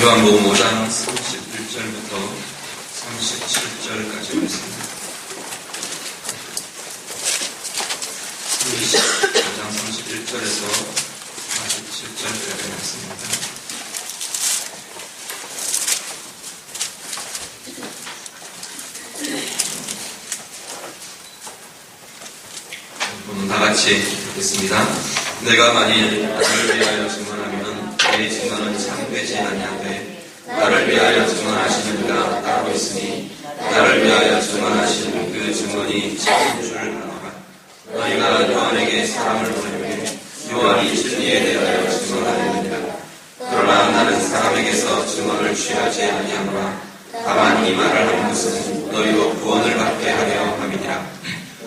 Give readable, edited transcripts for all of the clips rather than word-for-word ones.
요한복음 5장 31절부터 37절까지 말씀입니다. 5장 31절에서 47절까지 말씀입니다. 오늘 다 같이 읽겠습니다. 내가 만일 나를 위하여 증언하면 내 증언은 참되지 아니하되 나를 위하여 증언하시는 이가 따로 있으니 나를 위하여 증언하시는 그 증언이 참인 줄 아노라. 너희가 요한에게 사람을 보내매 요한이 진리에 대하여 증언하느니라. 그러나 나는 사람에게서 증언을 취하지 아니하노라. 다만 이 말을 하는 것은 너희로 구원을 받게 하려 함이니라.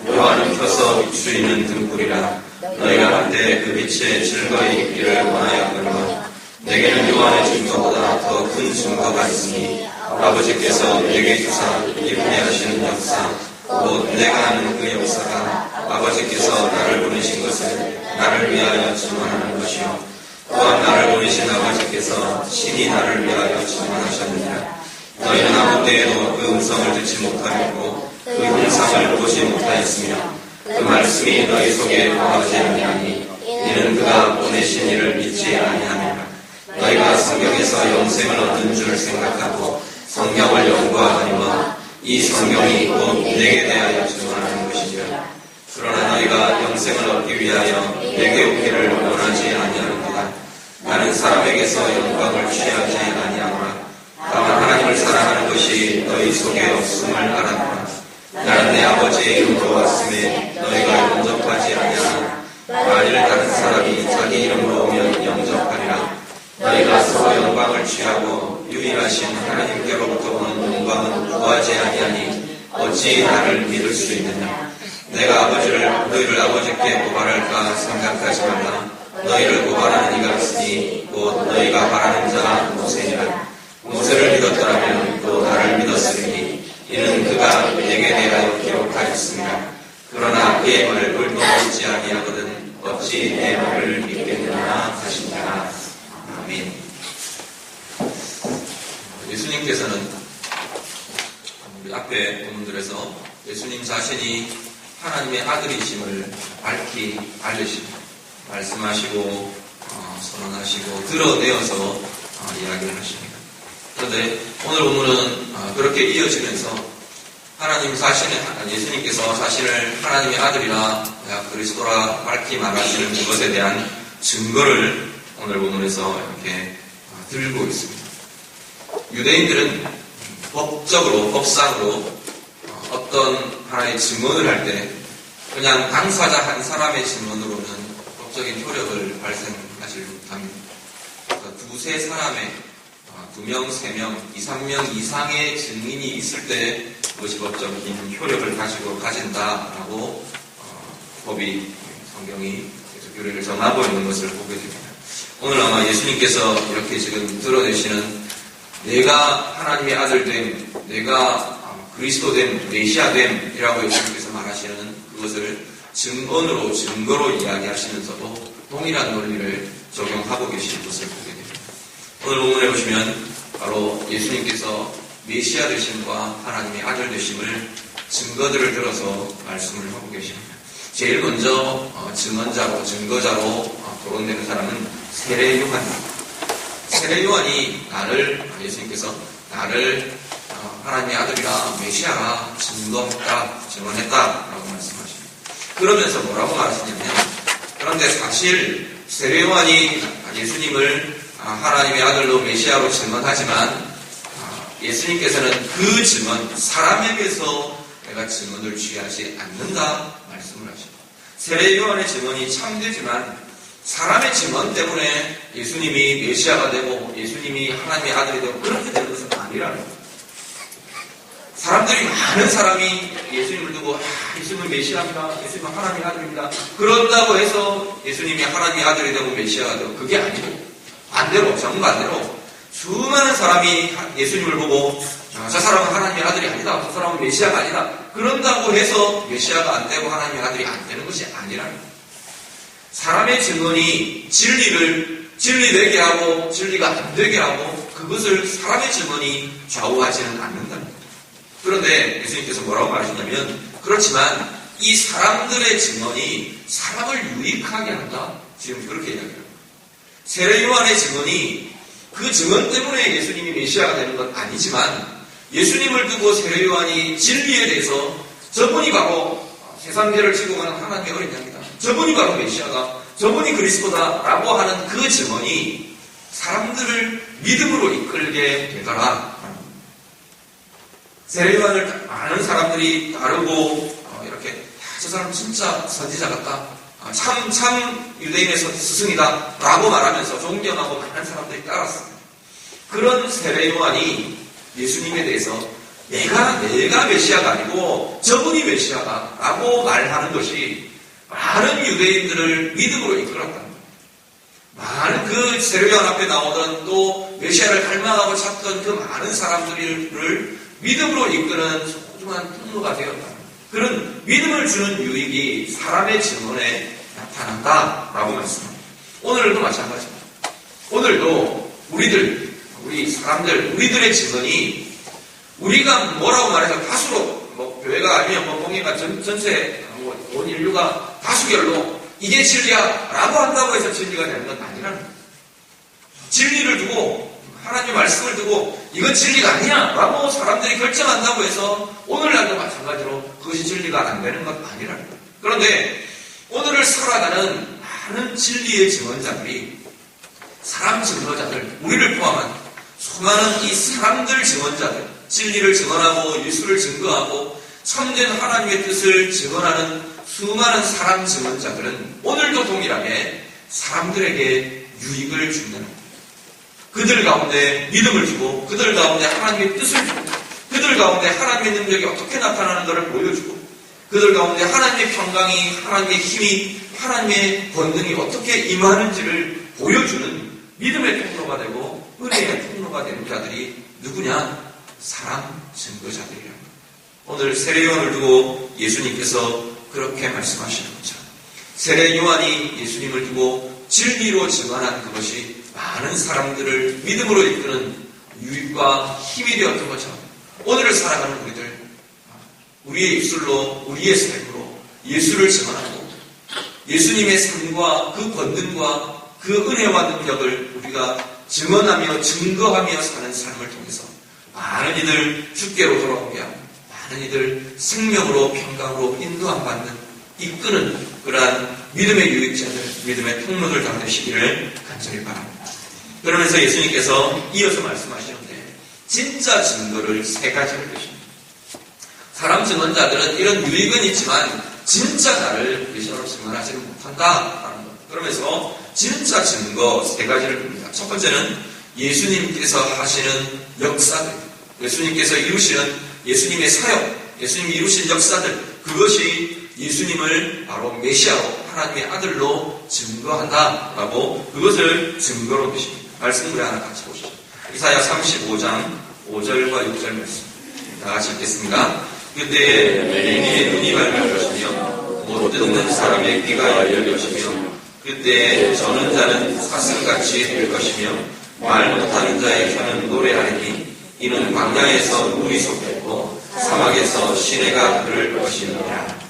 요한은 켜서 비추이는 등불이라. 너희가 한때 그 빛에 즐거이 있기를 원하였거니와 내게는 요한의 증거보다 더 큰 증거가 있으니 아버지께서 내게 주사 이루게 하시는 역사 곧 내가 하는 그 역사가 아버지께서 나를 보내신 것을 나를 위하여 증언하는 것이요 또한 나를 보내신 아버지께서 친히 나를 위하여 증언하셨느니라. 너희는 아무 때에도 그 음성을 듣지 못하였고 그 형상을 보지 못하였으며 그 말씀이 너희 속에 거하지 아니하니 이는 그가 보내신 이를 믿지 아니함이라. 너희가 성경에서 영생을 얻는 줄 생각하고 성경을 연구하거니와 이 성경이 곧 내게 대하여 증언하는 것이니라. 그러나 너희가 영생을 얻기 위하여 내게 오기를 원하지 아니하는도다. 나는 사람에게서 영광을 취하지 아니하노라. 다만 하나님을 사랑하는 것이 너희 속에 없음을 알아노라. 나는 내 아버지의 이름으로 왔음에 너희가 영접하지 아니하나 만일 다른 사람이 자기 이름으로 오면 영접하리라. 너희가 서로 영광을 취하고 유일하신 하나님께로부터 오는 영광은 구하지 아니하니 어찌 나를 믿을 수 있느냐. 내가 너희를 아버지께 고발할까 생각하지 말라. 너희를 고발하는 이가 있으니 곧 너희가 바라는 자 모세니라. 모세를 믿었더라면 또 나를 믿었으리니 이는 그가 내게 대하여 기록하였습니다. 그러나 그의 말을 믿지 아니하거든 어찌 내 말을 믿겠느냐 하시니라. 아멘. 예수님께서는 우리 앞에 본문들에서 예수님 자신이 하나님의 아들이심을 밝히 알리시고 말씀하시고 선언하시고 드러내어서 이야기를 하십니다. 그런데 오늘 본문은 그렇게 이어지면서 하나님 자신의 예수님께서 자신을 하나님의 아들이라 그리스도라 밝히 말하시는 그것에 대한 증거를 오늘 본문에서 이렇게 들고 있습니다. 유대인들은 법상으로 어떤 하나의 증언을 할 때 그냥 당사자 한 사람의 증언으로는 법적인 효력을 발생하지 못합니다. 그러니까 두세 사람의 2명, 3명, 2, 3명 이상의 증인이 있을 때 그것이 법적인 효력을 가진다라고 법이 성경이 계속 규례를 정하고 있는 것을 보게 됩니다. 오늘 아마 예수님께서 이렇게 지금 드러내시는 내가 하나님의 아들됨, 내가 그리스도됨, 메시아됨이라고 예수님께서 말하시는 그것을 증거로 이야기하시면서도 동일한 논리를 적용하고 계시는 것을 보게 됩니다. 오늘 본문에 보시면 바로 예수님께서 메시아 되심과 하나님의 아들 되심을 증거들을 들어서 말씀을 하고 계십니다. 제일 먼저 증거자로 거론되는 사람은 세례 요한입니다. 세례 요한이 예수님께서 나를 하나님의 아들이라 메시아라 증언했다라고 말씀하십니다. 그러면서 뭐라고 말하시냐면 그런데 사실 세례 요한이 예수님을 하나님의 아들로 메시아로 증언하지만 예수님께서는 그 증언, 사람에게서 내가 증언을 취하지 않는다 말씀을 하십니다. 세례 요한의 증언이 참되지만 사람의 증언 때문에 예수님이 메시아가 되고 예수님이 하나님의 아들이 되고 그렇게 되는 것은 아니라는 거예요. 많은 사람이 예수님을 두고 예수님은 메시아입니다. 예수님은 하나님의 아들입니다. 그런다고 해서 예수님이 하나님의 아들이 되고 메시아가 되고 그게 아니고 정반대로 수많은 사람이 예수님을 보고 저 사람은 하나님의 아들이 아니다. 저 사람은 메시아가 아니다. 그런다고 해서 메시아가 안 되고 하나님의 아들이 안 되는 것이 아니라는 거예요. 사람의 증언이 진리를 진리 되게 하고 진리가 안 되게 하고 그것을 사람의 증언이 좌우하지는 않는답니다. 그런데 예수님께서 뭐라고 말하셨냐면 그렇지만 이 사람들의 증언이 사람을 유익하게 한다. 지금 그렇게 이야기해요. 세례 요한의 증언이 그 증언 때문에 예수님이 메시아가 되는 건 아니지만 예수님을 두고 세례 요한이 진리에 대해서 저분이 바로 세상죄를 지고 가는 하나님의 어린 양이다. 저분이 바로 메시아다. 저분이 그리스도다라고 하는 그 증언이 사람들을 믿음으로 이끌게 되더라. 세례 요한을 많은 사람들이 따르고 이렇게 저 사람 진짜 선지자 같다. 참 유대인의 스승이다 라고 말하면서 존경하고 많은 사람들이 따랐습니다. 그런 세례 요한이 예수님에 대해서 내가 메시아가 아니고 저분이 메시아다 라고 말하는 것이 많은 유대인들을 믿음으로 이끌었다. 많은 그 세례 요한 앞에 나오던 또 메시아를 닮아가고 찾던 그 많은 사람들을 믿음으로 이끄는 소중한 통로가 되었다. 그런 믿음을 주는 유익이 사람의 증언에 나타난다라고 말씀합니다. 오늘도 마찬가지입니다. 오늘도 우리 사람들, 우리들의 증언이 우리가 뭐라고 말해서 다수로 교회가 아니면 공예가 전체 온 인류가 다수결로 이게 진리야 라고 한다고 해서 진리가 되는 건 아니라는 거예요. 진리를 두고 하나님의 말씀을 두고 이건 진리가 아니야 라고 사람들이 결정한다고 해서 오늘날도 마찬가지로 그것이 진리가 안 되는 건 아니라는 거예요. 그런데 오늘을 살아가는 많은 진리의 증언자들이 사람 증거자들, 우리를 포함한 수많은 이 사람들 증언자들, 진리를 증언하고 예수를 증거하고 참된 하나님의 뜻을 증언하는 수많은 사람 증언자들은 오늘도 동일하게 사람들에게 유익을 준다는 거예요. 그들 가운데 믿음을 주고 그들 가운데 하나님의 뜻을 주고 그들 가운데 하나님의 능력이 어떻게 나타나는 것을 보여주고 그들 가운데 하나님의 평강이 하나님의 힘이 하나님의 권능이 어떻게 임하는지를 보여주는 믿음의 통로가 되고 은혜의 통로가 되는 자들이 누구냐? 사람 증거자들이랍니다. 오늘 세례 요한을 두고 예수님께서 그렇게 말씀하시는 거죠. 세례 요한이 예수님을 두고 진리로 증언한 그것이 많은 사람들을 믿음으로 이끄는 유익과 힘이 되었던 거죠. 오늘을 살아가는 우리들, 우리의 입술로, 우리의 삶으로 예수를 증언하고 예수님의 삶과 그 권능과 그 은혜와 능력을 우리가 증언하며 증거하며 사는 삶을 통해서 많은 이들 주께로 돌아오게 하고 많은 이들 생명으로 평강으로 인도함 받는 이끄는 그러한 믿음의 유익자들, 믿음의 통로들 다 되시기를 간절히 바랍니다. 그러면서 예수님께서 이어서 말씀하시는데 진짜 증거를 세 가지를 드십니다. 사람 증언자들은 이런 유익은 있지만 진짜 나를 메시아로 증언하지는 못한다라는 것. 그러면서 진짜 증거 세 가지를 듭니다. 첫 번째는 예수님께서 하시는 역사들, 예수님께서 이루시는 예수님의 사역, 예수님이 이루신 역사들, 그것이 예수님을 바로 메시아로 하나님의 아들로 증거한다라고 그것을 증거로 드십니다. 말씀 우리 하나 같이 보시죠. 이사야 35장 5절과 6절 말씀 다 같이 읽겠습니다. 그때 맹인의 눈이 밝을 것이며 못 듣는 사람의 귀가 열릴 것이며 그때 저는 자는 사슴같이 될 것이며 말 못하는 자의 혀는 노래하리니 이는 광야에서 물이 솟겠고 사막에서 시내가 흐를 것이니라.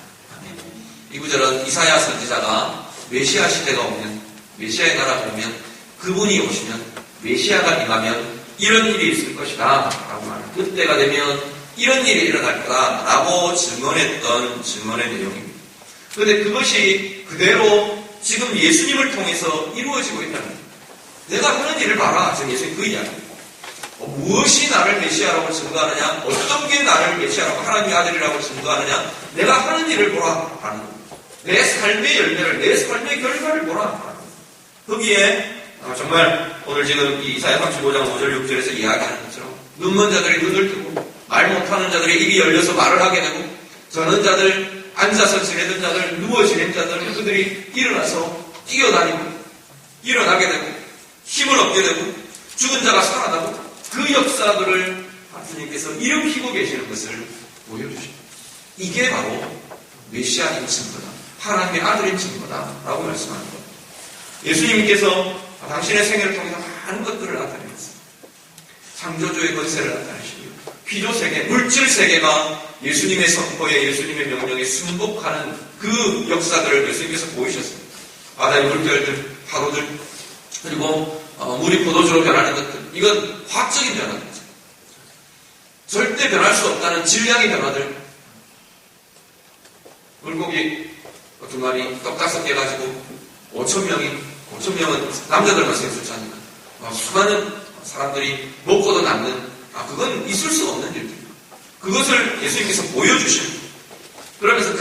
이 구절은 이사야 선지자가 메시아 시대가 오면 메시아의 나라가 오면 그분이 오시면 메시아가 임하면 이런 일이 있을 것이다 라고 말합니다. 그때가 되면 이런 일이 일어날 거다 라고 증언했던 증언의 내용입니다. 그런데 그것이 그대로 지금 예수님을 통해서 이루어지고 있다는 거예요. 내가 하는 일을 봐라. 지금 예수님 그 이야기입니다. 무엇이 나를 메시아라고 증거하느냐, 어떤 게 나를 메시아라고 하나님의 아들이라고 증거하느냐, 내가 하는 일을 보라 하는 거예요. 내 삶의 열매를, 내 삶의 결과를 보라 하는 거예요. 거기에 정말 오늘 지금 이 이사야 35장 5절 6절에서 이야기하는 것처럼 눈먼 자들이 눈을 뜨고 말 못하는 자들이 입이 열려서 말을 하게 되고 저는 자들, 앉아서 지내던 자들, 누워 지낸 자들, 그들이 일어나서 뛰어다니고 일어나게 되고 힘을 얻게 되고 죽은 자가 살아나고 그 역사들을 하나님께서 일으키고 계시는 것을 보여주십니다. 이게 바로 메시아인 증거다. 하나님의 아들인 증거다 라고 말씀하는 겁니다. 예수님께서 당신의 생애를 통해서 많은 것들을 나타내셨습니다. 창조주의 권세를 나타내시고요. 피조세계, 물질세계가 예수님의 선포에 예수님의 명령에 순복하는 그 역사들을 예수님께서 보이셨습니다. 바다의 물결들, 파도들, 그리고 물이 포도주로 변하는 것들, 이건 화학적인 변화들이죠. 절대 변할 수 없다는 질량의 변화들. 물고기 2마리 떡 5개 가지고 5,000명은 남자들만 생수자니까 수많은 사람들이 먹고도 남는, 그건 있을 수 없는 일들입니다. 그것을 예수님께서 보여주십니다. 그러면서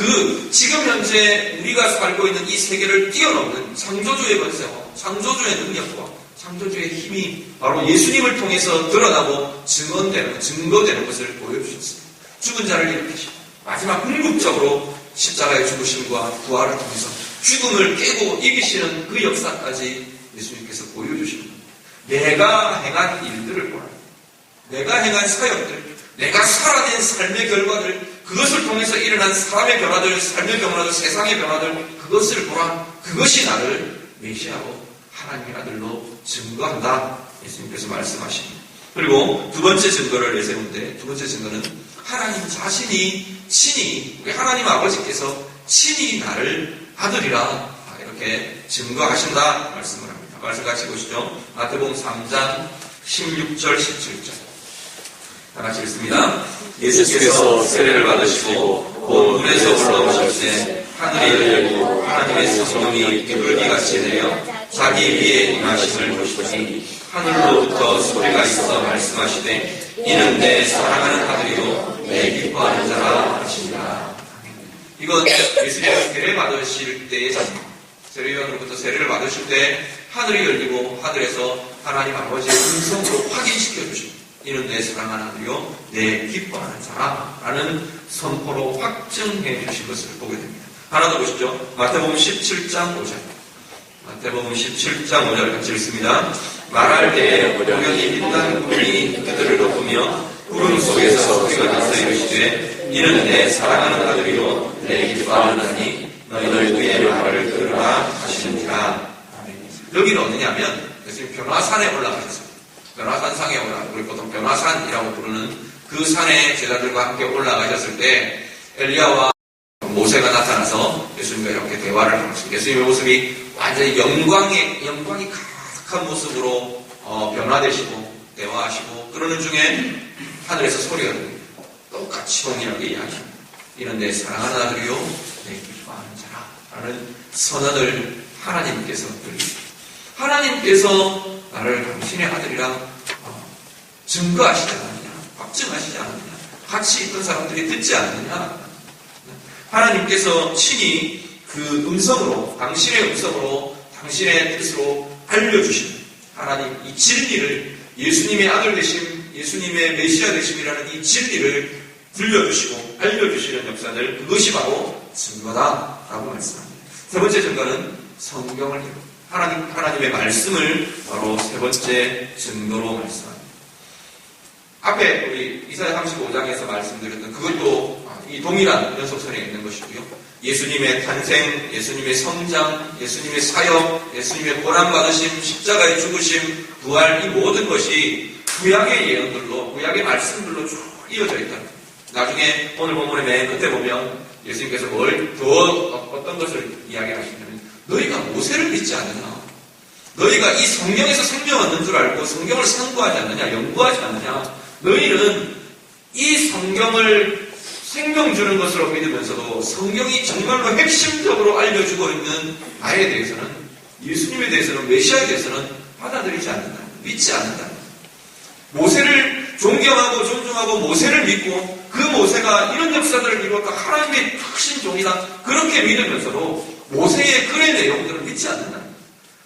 지금 현재 우리가 살고 있는 이 세계를 뛰어넘는 창조주의 권세와 창조주의 능력과 창조주의 힘이 바로 예수님을 통해서 드러나고 증거되는 것을 보여주셨습니다. 죽은 자를 일으키시고 마지막 궁극적으로 십자가의 죽으심과 부활을 통해서 죽음을 깨고 이기시는 그 역사까지 예수님께서 보여주십니다. 내가 행한 일들을 보라. 내가 행한 사역들, 내가 살아낸 삶의 결과들, 그것을 통해서 일어난 사람의 변화들, 삶의 변화들, 세상의 변화들, 그것을 보라. 그것이 나를 메시아로 하나님의 아들로 증거한다. 예수님께서 말씀하십니다. 그리고 두 번째 증거를 내세우는데, 두 번째 증거는 하나님 자신이 친히, 우리 하나님 아버지께서 친히 나를 아들이라 이렇게 증거하신다 말씀을 합니다. 말씀 같이 보시죠. 마태복음 3장 16절 17절 다 같이 읽습니다. 예수께서 세례를 받으시고 곧 물에서 올라오실 때 하늘이 열리고 하나님의 성령이 불기같이 내려 자기 위에 임하심을 보시더니 하늘로부터 소리가 있어 말씀하시되 이는 내 사랑하는 아들이요 내 기뻐하는 자라 하십니다. 이건 예수님께서 세례 받으실 때의 장면. 세례요한으로부터 세례를 받으실 때 하늘이 열리고 하늘에서 하나님 아버지의 음성으로 확인시켜 주십니다. 이는 내 사랑하는 아들이요 내 기뻐하는 자라 라는 선포로 확증해 주신 것을 보게 됩니다. 하나 더 보시죠. 마태복음 17장 5절. 마태복음 17장 5절 같이 읽습니다. 말할 때에 우연히 빛나는 구름이 그들을 덮으며 구름 속에서 소리가 나서 이르시되 이는 내 사랑하는 아들이요 내 기뻐하는 아니 너희들 그의 말을 들으라 하시느니라. 여기는 어디냐면 예수님 변화산에 올라가셨습니다. 변화산상에 우리 보통 변화산이라고 부르는 그 산에 제자들과 함께 올라가셨을 때 엘리야와 모세가 나타나서 예수님과 이렇게 대화를 하셨습니다. 예수님의 모습이 완전히 영광이 가득한 모습으로 변화되시고 대화하시고 그러는 중에 하늘에서 소리가 들립니다. 똑같이 동일하게 이야기합니다. 이는 내 사랑하는 아들이요 내 기뻐하는 자라 라는 선언을 하나님께서 드립니다. 하나님께서 나를 당신의 아들이라 증거하시지 않았느냐, 확증하시지 않았느냐, 같이 있던 사람들이 듣지 않느냐. 하나님께서 친히 그 음성으로, 당신의 음성으로, 당신의 뜻으로 알려주신 하나님 이 진리를, 예수님의 아들 되심, 예수님의 메시아 되심이라는 이 진리를 들려주시고 알려주시는 역사들, 그것이 바로 증거다라고 말씀합니다. 세 번째 증거는 성경을 읽고 하나님의 말씀을 바로 세 번째 증거로 말씀합니다. 앞에 우리 이사야 35장에서 말씀드렸던 그것도 이 동일한 연속선에 있는 것이고요. 예수님의 탄생, 예수님의 성장, 예수님의 사역, 예수님의 고난받으심, 십자가의 죽으심, 부활, 이 모든 것이 구약의 예언들로, 구약의 말씀들로 쭉 이어져 있다. 나중에 오늘 본문의 맨 끝에 보면 예수님께서 어떤 것을 이야기하시냐면 너희가 모세를 믿지 않느냐, 너희가 이 성경에서 생명 얻는 줄 알고 성경을 상고하지 않느냐, 연구하지 않느냐, 너희는 이 성경을 생명 주는 것으로 믿으면서도 성경이 정말로 핵심적으로 알려주고 있는 나에 대해서는, 예수님에 대해서는, 메시아에 대해서는 받아들이지 않는다, 믿지 않는다. 모세를 존경하고 존중하고 모세를 믿고 그 모세가 이런 역사들을 이루었다, 하나님의 크신 종이다, 그렇게 믿으면서도 모세의 글의 내용들을 믿지 않는다.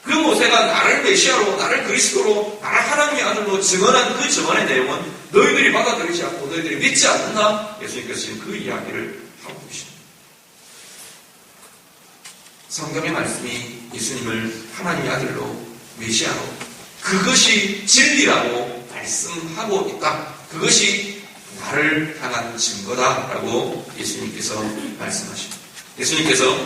그 모세가 나를 메시아로, 나를 그리스도로, 나를 하나님의 아들로 증언한 그 증언의 내용은 너희들이 받아들이지 않고 너희들이 믿지 않는다. 예수님께서 지금 그 이야기를 하고 계십니다. 성경의 말씀이 예수님을 하나님의 아들로, 메시아로, 그것이 진리라고 말씀하고 있다. 그것이 나를 향한 증거다라고 예수님께서 말씀하십니다. 예수님께서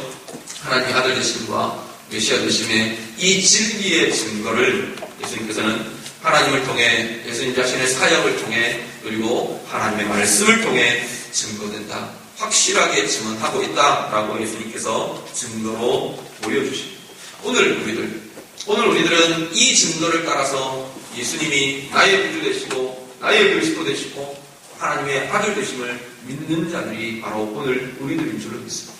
하나님의 아들 되심과 메시아 되심의 이 진리의 증거를 예수님께서는 하나님을 통해 예수님 자신의 사역을 통해 그리고 하나님의 말씀을 통해 증거된다. 확실하게 증언하고 있다라고 예수님께서 증거로 보여주십니다. 오늘 우리들은 이 증거를 따라서 예수님이 나의 구주 되시고 나의 그리스도 되시고 하나님의 아들 되심을 믿는 자들이 바로 오늘 우리들인 줄로 믿습니다.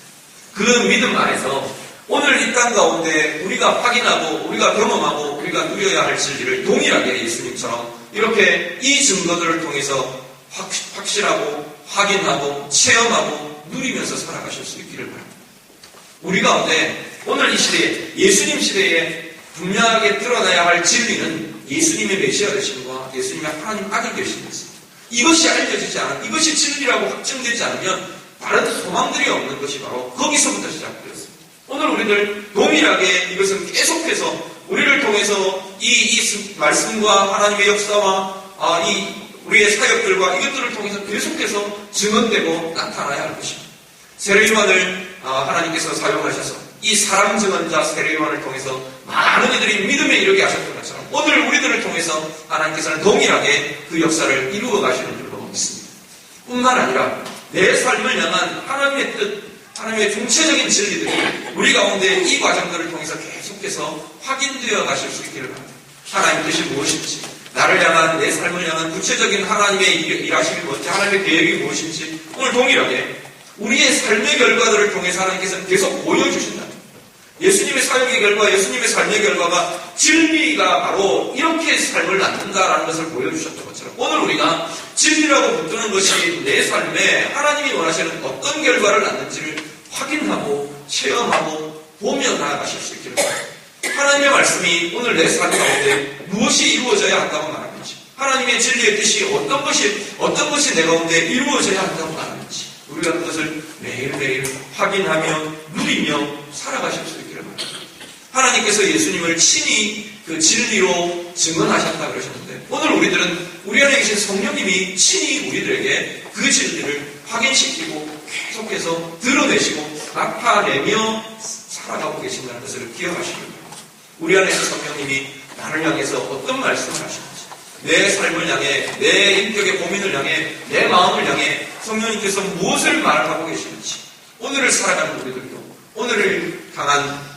그 믿음 안에서 오늘 이 땅 가운데 우리가 확인하고 우리가 경험하고 우리가 누려야 할 진리를 동일하게 예수님처럼 이렇게 이 증거들을 통해서 확실하고 확인하고 체험하고 누리면서 살아가실 수 있기를 바랍니다. 우리 가운데 오늘 이 시대에 예수님 시대에 분명하게 드러나야 할 진리는 예수님의 메시아 되심과 예수님의 하나님 아들 되심입니다. 이것이 알려지지 않으면 이것이 진리라고 확정되지 않으면 다른 소망들이 없는 것이 바로 거기서부터 시작되었습니다. 오늘 우리들 동일하게 이것은 계속해서 우리를 통해서 이 말씀과 하나님의 역사와 우리의 사역들과 이것들을 통해서 계속해서 증언되고 나타나야 할 것입니다. 세례요한을 하나님께서 사용하셔서 이 사람 증언자 세례요한을 통해서 많은 이들이 믿음에 이르게 하셨던 것처럼 오늘 우리들을 통해서 하나님께서는 동일하게 그 역사를 이루어 가시는 줄로 믿습니다. 뿐만 아니라 내 삶을 향한 하나님의 뜻, 하나님의 총체적인 진리들이 우리 가운데 이 과정들을 통해서 계속해서 확인되어 가실 수 있기를 바랍니다. 하나님의 뜻이 무엇인지, 나를 향한 내 삶을 향한 구체적인 하나님의 일하심이 뭔지, 하나님의 계획이 무엇인지 오늘 동일하게 우리의 삶의 결과들을 통해서 하나님께서는 계속 보여주신다. 예수님의 사역의 결과, 예수님의 삶의 결과가 진리가 바로 이렇게 삶을 낳는다라는 것을 보여주셨던 것처럼 오늘 우리가 진리라고 붙드는 것이 내 삶에 하나님이 원하시는 어떤 결과를 낳는지를 확인하고 체험하고 보며 나아가실 수 있기를 바랍니다. 하나님의 말씀이 오늘 내 삶 가운데 무엇이 이루어져야 한다고 말하는지, 하나님의 진리의 뜻이 어떤 것이 내 가운데 이루어져야 한다고 말하는지 우리가 그것을 매일매일 확인하며 누리며 살아가실 수 있기를 바랍니다. 하나님께서 예수님을 친히 그 진리로 증언하셨다 그러셨는데 오늘 우리 안에 계신 성령님이 친히 우리들에게 그 진리를 확인시키고 계속해서 드러내시고 나타내며 살아가고 계신다는 것을 기억하시기 바랍니다. 우리 안에 계신 성령님이 나를 향해서 어떤 말씀을 하시는지, 내 삶을 향해, 내 인격의 고민을 향해, 내 마음을 향해 성령님께서 무엇을 말하고 계시는지 오늘을 살아가는 우리들도 오늘을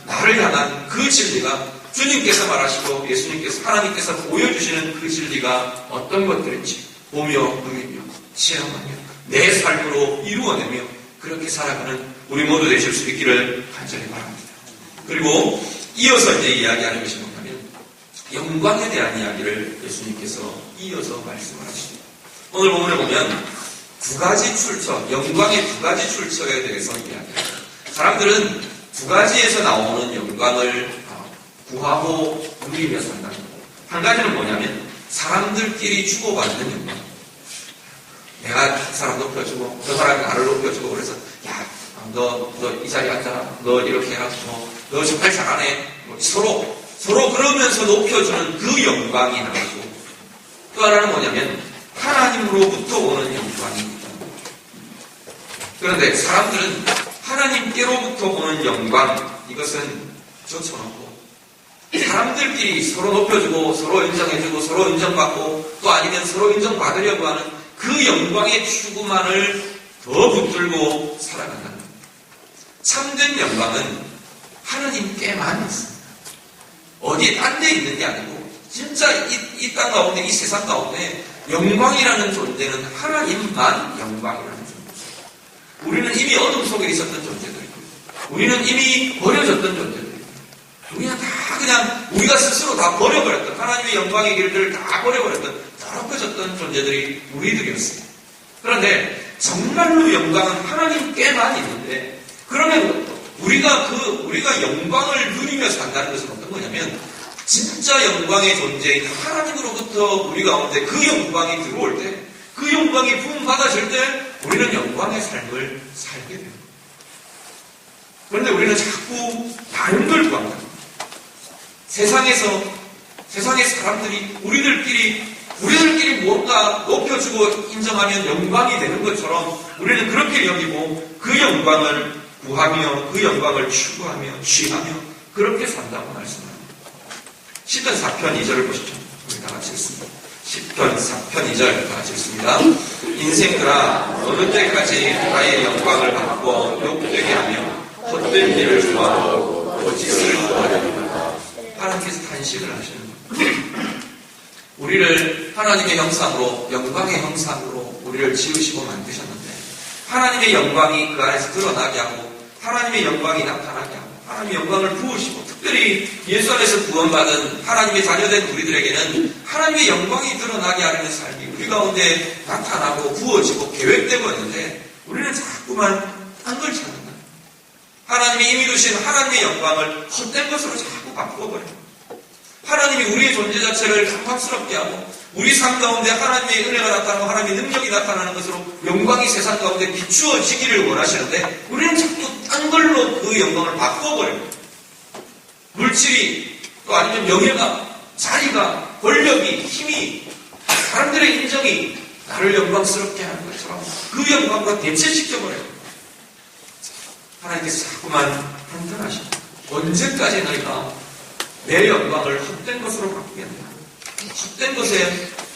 나를 향한 그 진리가 주님께서 말하시고 예수님께서 하나님께서 보여주시는 그 진리가 어떤 것들인지 보며 누리며 체험하며 내 삶으로 이루어내며 그렇게 살아가는 우리 모두 되실 수 있기를 간절히 바랍니다. 그리고 이어서 이제 이야기하는 것이 뭐냐면 영광에 대한 이야기를 예수님께서 이어서 말씀을 하십니다. 오늘 본문에 보면 두 가지 출처, 영광의 두 가지 출처에 대해서 이야기합니다. 사람들은 두 가지에서 나오는 영광을 구하고 누리며 산다는 것. 한 가지는 뭐냐면 사람들끼리 주고받는 영광. 내가 그 사람 높여주고 저 사람이 나를 높여주고 그래서 야, 너 이 자리에 앉아라. 너 이렇게 해가지고 너 정말 잘하네. 서로 그러면서 높여주는 그 영광이 나오고 또 하나는 뭐냐면 하나님으로부터 오는 영광입니다. 그런데 사람들은 하나님께로부터 오는 영광 이것은 젖혀놓고 사람들끼리 서로 높여주고 서로 인정해주고 서로 인정받고 또 아니면 서로 인정받으려고 하는 그 영광의 추구만을 더 붙들고 살아간다는 겁니다. 참된 영광은 하나님께만 있습니다. 어디에 딴 데 있는 게 아니고 진짜 이 땅 가운데 이 세상 가운데 영광이라는 존재는 하나님만 영광이라는 존재입니다. 우리는 이미 어둠 속에 있었던 존재들이고 우리는 이미 버려졌던 존재들이고 우리는 다 그냥 우리가 스스로 다 버려버렸던 하나님의 영광의 길들을 다 버려버렸던 더럽혀졌던 존재들이 우리들이었습니다. 그런데 정말로 영광은 하나님께만 있는데 그러면 우리가 영광을 누리며 산다는 것은 어떤 거냐면 진짜 영광의 존재인 하나님으로부터 우리 가운데 그 영광이 들어올 때 그 영광이 부음받아질 때 우리는 영광의 삶을 살게 됩니다. 그런데 우리는 자꾸 다른 걸 구합니다. 세상의 사람들이 우리들끼리 뭔가 높여주고 인정하면 영광이 되는 것처럼 우리는 그렇게 여기고 그 영광을 구하며 그 영광을 추구하며 취하며 그렇게 산다고 말씀합니다. 시편 4편 2절을 보시죠. 우리 다 같이 읽습니다. 시편 4편 2절 다 같이 읽습니다. 인생들아 어느 때까지 나의 영광을 바꾸어 욕되게 하며 헛된 일을 좋아하고 거짓을 좋아하려는가. 하나님께서 단식을 하시는 겁니다. 우리를 하나님의 형상으로, 영광의 형상으로 우리를 지으시고 만드셨는데 하나님의 영광이 그 안에서 드러나게 하고 하나님의 영광이 나타나게 하고 하나님의 영광을 부으시고, 특별히 예수 안에서 구원받은 하나님의 자녀된 우리들에게는 하나님의 영광이 드러나게 하는 삶이 우리 가운데 나타나고 부어지고 계획되고 있는데 우리는 자꾸만 딴 걸 찾는 거예요. 하나님이 이미 두신 하나님의 영광을 헛된 것으로 자꾸 바꿔버려요. 하나님이 우리의 존재 자체를 감격스럽게 하고 우리 삶 가운데 하나님의 은혜가 나타나고 하나님의 능력이 나타나는 것으로 영광이 세상 가운데 비추어지기를 원하시는데 우리는 자꾸 딴 걸로 그 영광을 바꿔버려요. 물질이, 또 아니면 명예가, 자리가, 권력이, 힘이, 사람들의 인정이 나를 영광스럽게 하는 것처럼 그 영광으로 대체시켜버려요. 하나님께서 자꾸만 판단하십니다. 언제까지 너희가 내 영광을 헛된 것으로 바꾸겠느냐.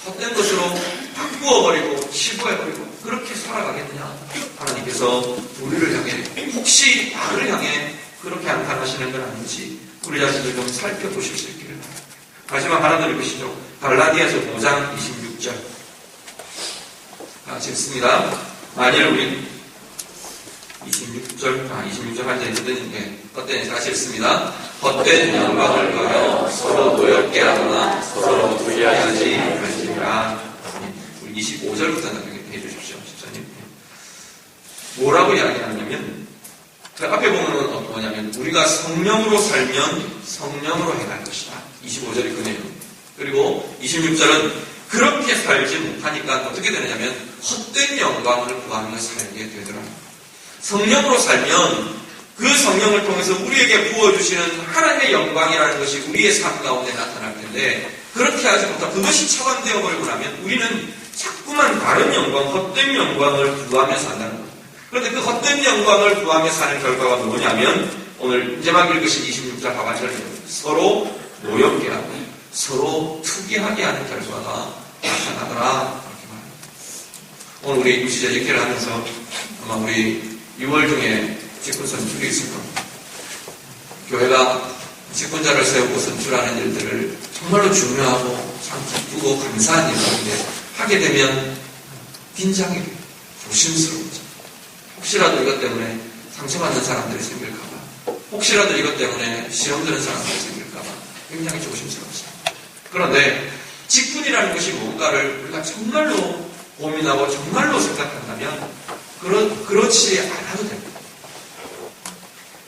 헛된 것으로 바꾸어버리고 치부해버리고 그렇게 살아가겠느냐. 하나님께서 우리를 향해, 혹시 나를 향해 그렇게 안탄하시는 건 아닌지 우리 자신을 좀 살펴보실 수 있기를 바랍니다. 마지막 하나 더 읽으시죠. 갈라디아서 5장 26절 같이 읽습니다. 만일 우리 26절 완전히 듣는 헛된 같이 읽습니다. 헛된 영광을 거여 서로 노엽게 하거나 서로 불리하지 말지니라. 우리 25절부터 해주십시오. 집사님. 뭐라고 이야기하냐면 그 앞에 보면 뭐냐면 우리가 성령으로 살면 성령으로 행할 것이다. 25절이 그 내용. 그리고 26절은 그렇게 살지 못하니까 어떻게 되느냐면 헛된 영광을 구하며 살게 되더라. 성령으로 살면 그 성령을 통해서 우리에게 부어주시는 하나님의 영광이라는 것이 우리의 삶 가운데 나타날 텐데 그렇게 하지 못하고 그것이 차관되어 버리고 나면 우리는 자꾸만 다른 영광, 헛된 영광을 구하며 산다는 겁니다. 그런데 그 헛된 영광을 구하며 사는 결과가 뭐냐면 오늘 이제 막 읽으신 26절 하반절에 서로 노엽게 하고 서로 투기하게 하는 결과가 나타나더라. 그렇게 말합니다. 오늘 우리 유시절 예회를 하면서 아마 우리 6월 중에 직분 선출이 있을 겁니다. 교회가 직분자를 세우고 선출하는 일들을 정말로 중요하고 참 기쁘고 감사한 일인데 하게 되면 긴장이 돼요. 조심스러워져. 혹시라도 이것 때문에 상처받는 사람들이 생길까봐, 혹시라도 이것 때문에 시험 드는 사람들이 생길까봐 굉장히 조심스럽습니다. 그런데 직분이라는 것이 뭔가를 우리가 정말로 고민하고 정말로 생각한다면 그렇지 않아도 됩니다.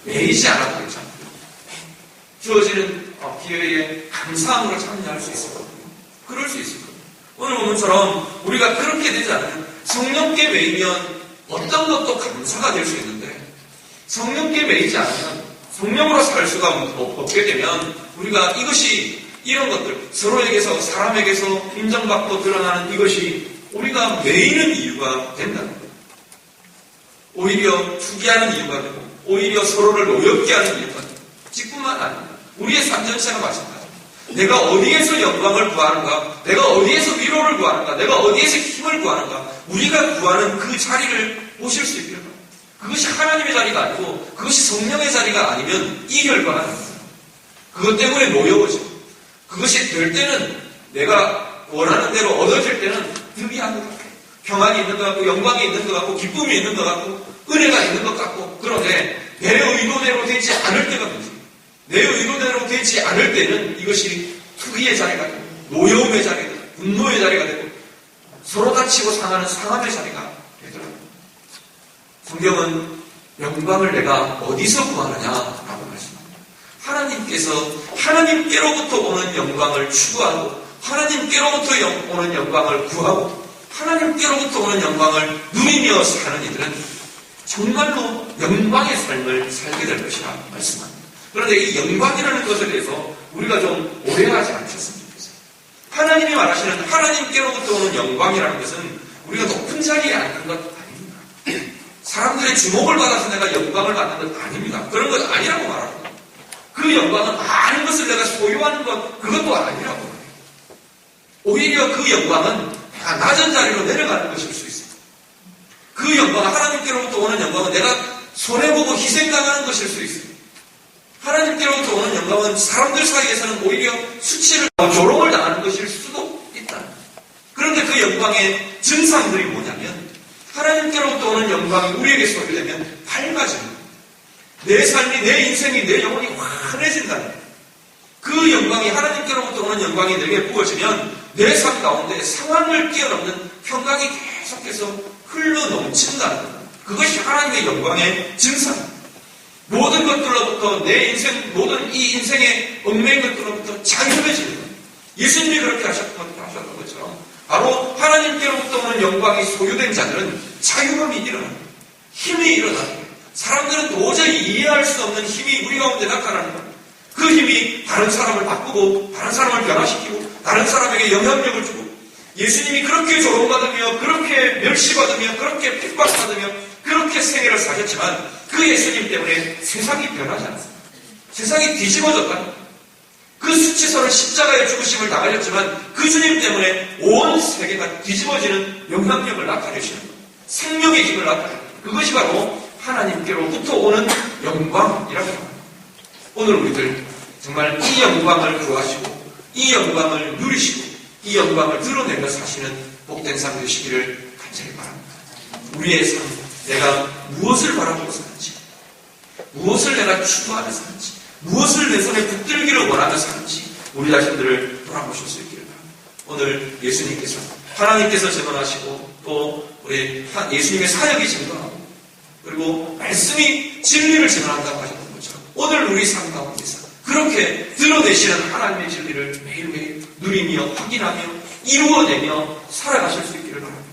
매이지 않아도 괜찮고요. 주어지는 기회에 감사함으로 참여할 수 있을 거거든요. 그럴 수 있을 거예요. 오늘 본문처럼 우리가 그렇게 되지 않으면 성령께 매이면 어떤 것도 감사가 될 수 있는데 성령께 매이지 않으면 성령으로 살 수가 없게 되면 우리가 이런 것들 서로에게서 사람에게서 인정받고 드러나는 이것이 우리가 매이는 이유가 된다는 거예요. 오히려 투기하는 이유가 되고 오히려 서로를 노엽게 하는 이유가 되고 직분만 아닙니다. 우리의 삶 전체가 마찬가지입니다. 내가 어디에서 영광을 구하는가, 내가 어디에서 위로를 구하는가, 내가 어디에서 힘을 구하는가, 우리가 구하는 그 자리를 보실 수 있기를 바랍니다. 그것이 하나님의 자리가 아니고 그것이 성령의 자리가 아니면 이 결과가 나옵니다. 그것 때문에 노여워지고 그것이 될 때는 내가 원하는 대로 얻어질 때는 득이한 것 같고 평안이 있는 것 같고 영광이 있는 것 같고 기쁨이 있는 것 같고 은혜가 있는 것 같고 그런데 내 의도대로 되지 않을 때가 문제입니다. 내 의도대로 되지 않을 때는 이것이 투기의 자리가 되고 노여움의 자리가 되고 분노의 자리가 되고 서로 다치고 상하는 상함의 자리가 되더라고요. 성경은 영광을 내가 어디서 구하느냐라고 말씀합니다. 하나님께로부터 오는 영광을 추구하고 하나님께로부터 오는 영광을 구하고 하나님께로부터 오는 영광을 누리며 사는 이들은 정말로 영광의 삶을 살게 될 것이라 말씀합니다. 그런데 이 영광이라는 것에 대해서 우리가 좀 오해하지 않으셨으면 좋겠어요. 하나님이 말하시는 하나님께로부터 오는 영광이라는 것은 우리가 높은 자리에 앉는 것 아닙니다. 사람들의 주목을 받아서 내가 영광을 받는 것 아닙니다. 그런 것 아니라고 말합니다. 그 영광은 많은 것을 내가 소유하는 것, 그것도 아니라고 해요. 오히려 그 영광은 내가 낮은 자리로 내려가는 것일 수 있어요. 그 영광, 하나님께로부터 오는 영광은 내가 손해보고 희생당하는 것일 수 있어요. 하나님께로부터 오는 영광은 사람들 사이에서는 오히려 수치를, 조롱을 당하는 것일 수도 있다. 그런데 그 영광의 증상들이 뭐냐면, 하나님께로부터 오는 영광이 우리에게 소유되면 밝아집니다. 내 삶이, 내 인생이, 내 영혼이 환해진다는 거예요. 그 영광이, 하나님께로부터 오는 영광이 내게 부어지면 내 삶 가운데 상황을 뛰어넘는 평강이 계속해서 흘러 넘친다는 거예요. 그것이 하나님의 영광의 증상입니다. 모든 것들로부터 내 인생, 모든 이 인생의 얽매인 것들로부터 자유해지는 거예요. 예수님이 그렇게 하셨던 것처럼 바로 하나님께로부터 오는 영광이 소유된 자들은 자유함이 일어납니다. 힘이 일어납니다. 사람들은 도저히 이해할 수 없는 힘이 우리 가운데 나타나는 겁니다. 그 힘이 다른 사람을 바꾸고, 다른 사람을 변화시키고, 다른 사람에게 영향력을 주고, 예수님이 그렇게 조롱받으며, 그렇게 멸시받으며, 그렇게 핍박받으며, 그렇게 생애를 사셨지만 그 예수님 때문에 세상이 변하지 않았습니다. 세상이 뒤집어졌다. 그 수치스러운 십자가의 죽으심을 당하셨지만 그 주님 때문에 온 세계가 뒤집어지는 영향력을 나타내시는 거예요. 생명의 힘을 나타내는 거예요. 그것이 바로 하나님께로부터 오는 영광이라고 합니다. 오늘 우리들 정말 이 영광을 구하시고 이 영광을 누리시고 이 영광을 드러내며 사시는 복된 삶 되시기를 간절히 바랍니다. 우리의 삶, 내가 무엇을 바라보고 사는지, 무엇을 내가 추구하며 사는지, 무엇을 내 손에 붙들기를 원하며 사는지 우리 자신들을 돌아보실 수 있기를 바랍니다. 오늘 예수님께서, 하나님께서 증언하시고 또 우리 예수님의 사역이 증언하고 그리고 말씀이 진리를 증언한다고 하셨던 것처럼 오늘 우리 삶 가운데서 그렇게 드러내시는 하나님의 진리를 매일매일 누리며 확인하며 이루어내며 살아가실 수 있기를 바랍니다.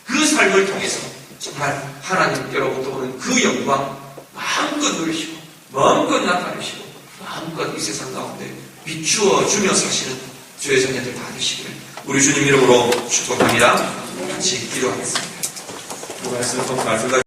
그 삶을 통해서 정말 하나님께로부터 오는 그 영광 마음껏 누리시고 마음껏 나타내시고 마음껏 이 세상 가운데 비추어 주며 사시는 주의 자녀들 다 되시기를 우리 주님 이름으로 축복합니다. 같이 기도하겠습니다.